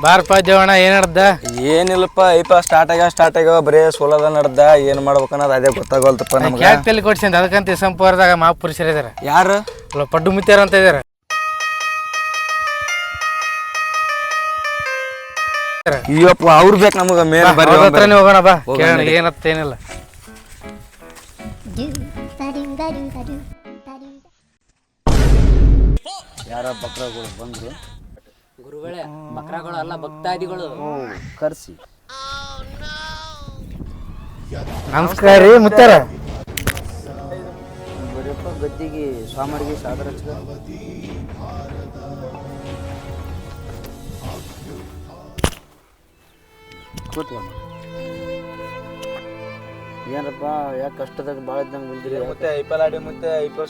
ಬಾರಪ್ಪ ದೇವಣ್ಣ ಏನ್ ನಡ್ದ? ಏನಿಲ್ಲಪ್ಪ ಸ್ಟಾರ್ಟ್ ಆಗ್ಯಾವ ಬರೀ ಸೋಲದ ನಡ್ದ ಏನ್ ಮಾಡ್ಬೇಕನ್ನೋದು ಅದೇ ಗೊತ್ತಾಗೋಲ್ತಪ್ಪ ನಮ್ಗೆ. ಕ್ಯಾಕ್ತಲ್ಲಿ ಕೊಡ್ಸಿಂದ ಅದಕ್ಕಂತ ಸಂಪೂರ್ಣದಾಗ ಮಹಾಪುರುಷರು ಇದಾರೆ. ಯಾರು? ಪಡ್ಡು ಮುತ್ಯಾರ ಅಂತ ಇದಾರೆ. ಅಯ್ಯಪ್ಪ ಅವ್ರು ಬೇಕು ನಮಗ ಮೇಲೆ ಬರ್ರಿ ಹೋಗೋಣ ಬಾ ಕೇಳೋಣ ಏನತ್ತ ಏನಿಲ್ಲ. ಯಾರ ಬಕ್ರಗಳು ಬಂದ್ರು? ಗುರುಗಳೇ, ಬಕ್ರಗಳು ಅಲ್ಲ ಭಕ್ತಾದಿಗಳು. ಕರ್ಸಿ. ನಮಸ್ಕಾರ ರೀ ಮುತ್ಯಾರ. ಬರೀಪ್ಪ ಗದ್ದಿಗೆ ಸ್ವಾಮರಿಗೆ ಸಾದರ ಕೂತ್ಕೊಂಡು ಏನಪ್ಪ ಯಾಕೆ ಕಷ್ಟದಾಗ ಭಾಳ ಇದ್ದಂಗೆ ಬಂದಿರಿ? ಮತ್ತೆ ಐಪಿಎಲ್ ಆಡಿ ಮತ್ತೆ ಐಪಿಎಲ್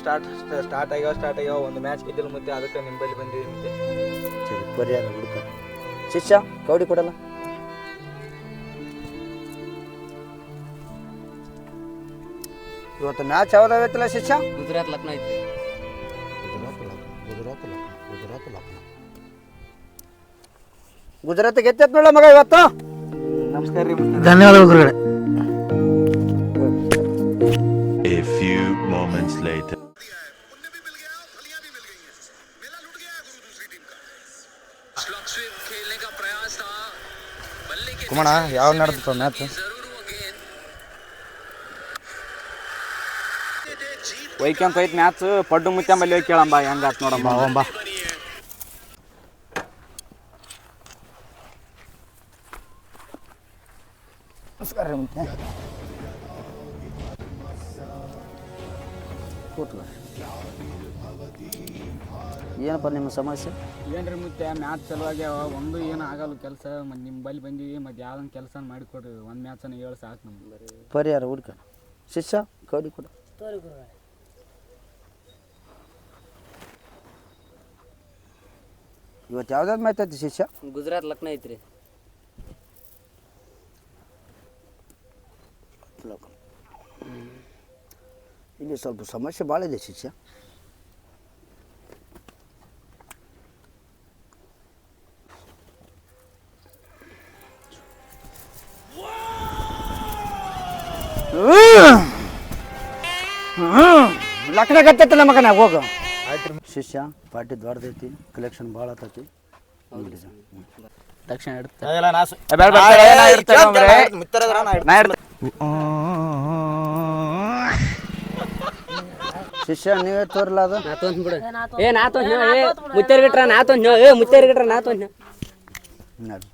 ಸ್ಟಾರ್ಟ್ ಆಗ್ಯಾವ ಒಂದು ಮ್ಯಾಚ್ ಗೆದ್ದಿಲ್ಲ ಮತ್ತೆ ಅದಕ್ಕೆ ನಿಂಬಲ್ಲಿ ಬಂದಿವಿ ಮತ್ತೆ. ಸರಿ ಪರಿಹಾರ ಹುಡುಕ. ಶಿಷ್ಯ ಕೌಡಿ ಕೊಡಲ್ಲ. ಇವತ್ತು ಮ್ಯಾಚ್ ಯಾವ್ದಾಗೈತಿಲ್ಲ ಶಿಷ್ಯ? ಗುಜರಾತ್ ಲಕ್ನೋ ಐತಿ. ಗುಜರಾತ್ ಗೆದ್ದೈತ್ ನೋಡ ಮಗ ಇವತ್ತು. ನಮಸ್ಕಾರ ರೀ. ಧನ್ಯವಾದಗಳು ಗುರುಗಳೇ. A few moments later. ಕುಮಣ ಯಾವ ನಡೆದಪ್ಪ ಮ್ಯಾಚ್? ವೈಕ್ಯಾಂಪ್ ಐತ್ ಮ್ಯಾಚ್ ಪಡ್ಡು ಮುತ್ಯಾಂಬಲ್ಲಿ ಹೋಗಿ ಕೇಳಂಬ ಹೆಂಗಾತ್ ನೋಡಮ್ಮ. ಹೋಗಂಬ. ನಮಸ್ಕಾರ ರೀ ಮುತ್ಯ. ಕೂತ್ಕೊ. ಏನಪ್ಪ ನಿಮ್ಮ ಸಮಸ್ಯೆ? ಏನ್ರಿ ಮತ್ತೆ ಮ್ಯಾಚ್ ಚಲುವಾಗ್ಯಾವ, ಒಂದು ಏನು ಆಗಲ್ಲ ಕೆಲಸ. ಮತ್ತು ನಿಮ್ಮ ಬಲ್ಲಿ ಬಂದೀವಿ, ಮತ್ತು ಯಾವ್ದೊಂದು ಕೆಲಸ ಮಾಡಿಕೊಡ್ರಿ. ಒಂದು ಮ್ಯಾಚನ್ನು ಹೇಳಿ ಸಾಕು ನಮ್ಗೆ. ಪರಿಹಾರ ಹುಡ್ಕ. ಶಿಷ್ಯ ಕೌಡಿ ಕೊಡು. ಇವತ್ತು ಯಾವ್ದಾದ್ರು ಮ್ಯಾಚ್ ಐತಿ ಶಿಷ್ಯ? ಗುಜರಾತ್ ಲಕ್ನೋ ಐತ್ರಿ. ಇಲ್ಲಿ ಸ್ವಲ್ಪ ಸಮಸ್ಯೆ ಭಾಳ ಇದೆ ಶಿಷ್ಯ. ಲಕ್ನ ಗತ್ತೈತಲ್ಲ ಮಗನ ಹೋಗು. ಶಿಷ್ಯ ಪಾರ್ಟಿ ದೊಡ್ಡದೈತಿ, ಕಲೆಕ್ಷನ್ ಭಾಳ ಆತೈತಿ. ತಕ್ಷಣ ಇಡ್ತೆ. ಶಿಷ್ಯ ನೀವೇ ತೋರ್ಲ ಅದು ಮುತ್ತೇರ್ಗಿಟ್ರ ನಾತೊಂದ್ ನೋಡಿ.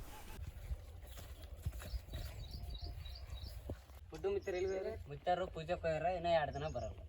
ಮುತ್ತಾರು ಪೂಜೆ ಕೊಯ್ಯಾರ, ಇನ್ನೂ 2 ದಿನ ಬರಲ್ಲ.